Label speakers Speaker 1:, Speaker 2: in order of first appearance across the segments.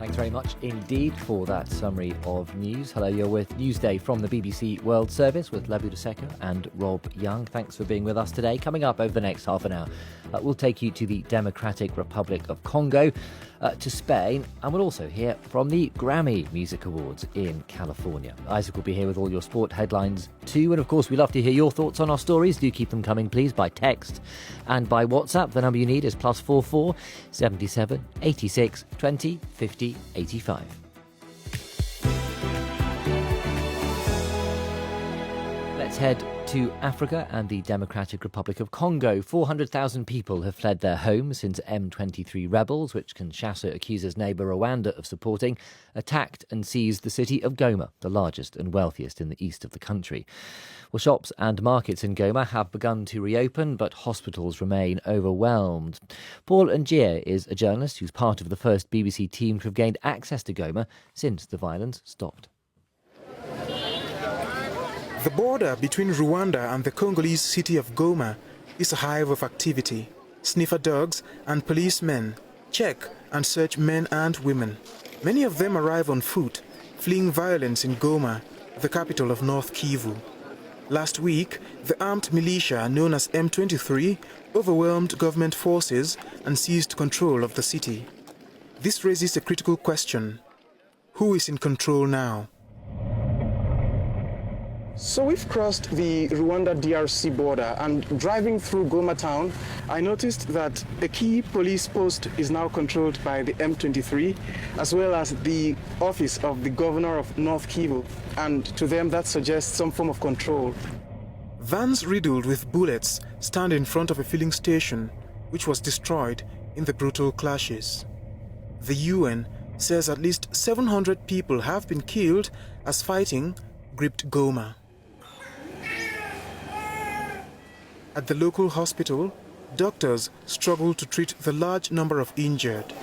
Speaker 1: Thanks very much indeed for that summary of news. Hello, you're with Newsday from the BBC World Service with Lebu Deseka and Rob Young. Thanks for being with us today. Coming up over the next half an hour, we'll take you to the Democratic Republic of Congo, to Spain, and we'll also hear from the Grammy Music Awards in California. Isaac will be here with all your sport headlines too, and of course we love to hear your thoughts on our stories. Do keep them coming, please, by text and by WhatsApp. The number you need is +44 77 86 20 50 85. Let's head to Africa and the Democratic Republic of Congo. 400,000 people have fled their homes since M23 rebels, which Kinshasa accuses neighbour Rwanda of supporting, attacked and seized the city of Goma, the largest and wealthiest in the east of the country. Well, shops and markets in Goma have begun to reopen, but hospitals remain overwhelmed. Paul Ngier is a journalist who's part of the first BBC team to have gained access to Goma since the violence stopped.
Speaker 2: The border between Rwanda and the Congolese city of Goma is a hive of activity. Sniffer dogs and policemen check and search men and women. Many of them arrive on foot, fleeing violence in Goma, the capital of North Kivu. Last week, the armed militia known as M23 overwhelmed government forces and seized control of the city. This raises a critical question. Who is in control now?
Speaker 3: So we've crossed the Rwanda-DRC border, and driving through Goma town, I noticed that a key police post is now controlled by the M23, as well as the office of the governor of North Kivu, and to them that suggests some form of control.
Speaker 2: Vans riddled with bullets stand in front of a filling station, which was destroyed in the brutal clashes. The UN says at least 700 people have been killed as fighting gripped Goma. At the local hospital, doctors struggle to treat the large number of injured.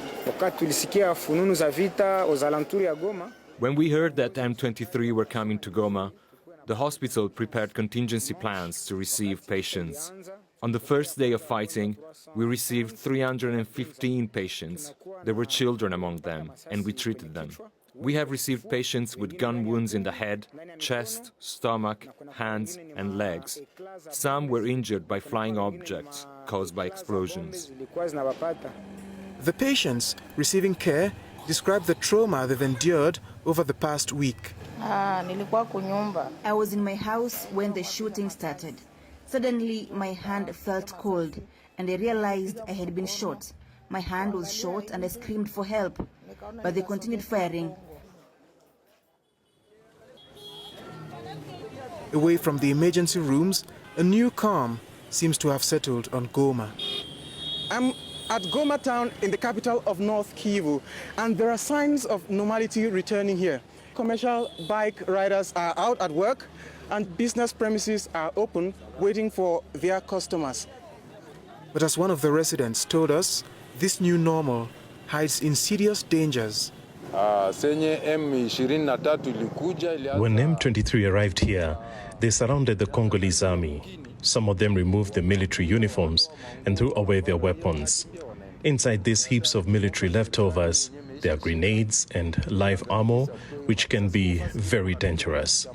Speaker 4: When we heard that M23 were coming to Goma, the hospital prepared contingency plans to receive patients. On the first day of fighting, we received 315 patients. There were children among them, and we treated them. We have received patients with gun wounds in the head, chest, stomach, hands and legs. Some were injured by flying objects caused by explosions.
Speaker 2: The patients receiving care describe the trauma they've endured over the past week.
Speaker 5: I was in my house when the shooting started. Suddenly, my hand felt cold and I realized I had been shot. My hand was short and I screamed for help, but they continued firing.
Speaker 2: Away from the emergency rooms, a new calm seems to have settled on Goma.
Speaker 3: I'm at Goma town in the capital of North Kivu, and there are signs of normality returning here. Commercial bike riders are out at work, and business premises are open, waiting for their customers.
Speaker 2: But as one of the residents told us, this new normal hides insidious dangers.
Speaker 6: When M23 arrived here, they surrounded the Congolese army. Some of them removed the military uniforms and threw away their weapons. Inside these heaps of military leftovers, there are grenades and live ammo, which can be very dangerous.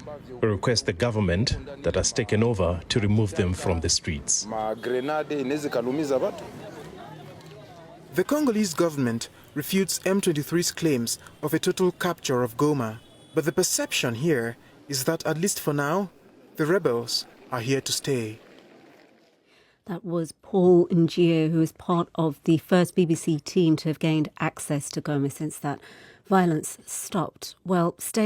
Speaker 6: We request the government that has taken over to remove them from the streets.
Speaker 2: The Congolese government refutes M23's claims of a total capture of Goma. But the perception here is that, at least for now, the rebels are here to stay.
Speaker 7: That was Paul Ngier, who is part of the first BBC team to have gained access to Goma since that violence stopped. Well, stay